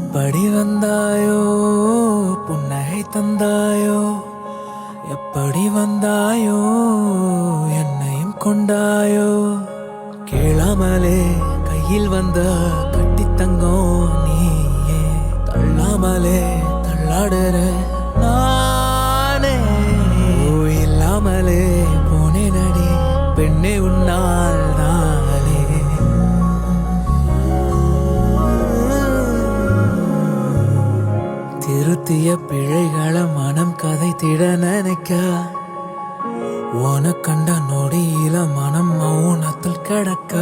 எப்படி வந்தாயோ புன்னகை தந்தாயோ எப்படி வந்தாயோ என்னையும் கொண்டாயோ கேளாமலே கையில் வந்த கட்டி தங்கம் நீயே தள்ளாமலே தள்ளாடுற நானே இல்லாமலே போனே நடி பெண்ணே உன்னால் தானே திருத்திய பிழைகளை மனம் கதைத்திட நினைக்க உன கண்ட நொடியில மனம் மௌனத்தில் கிடக்க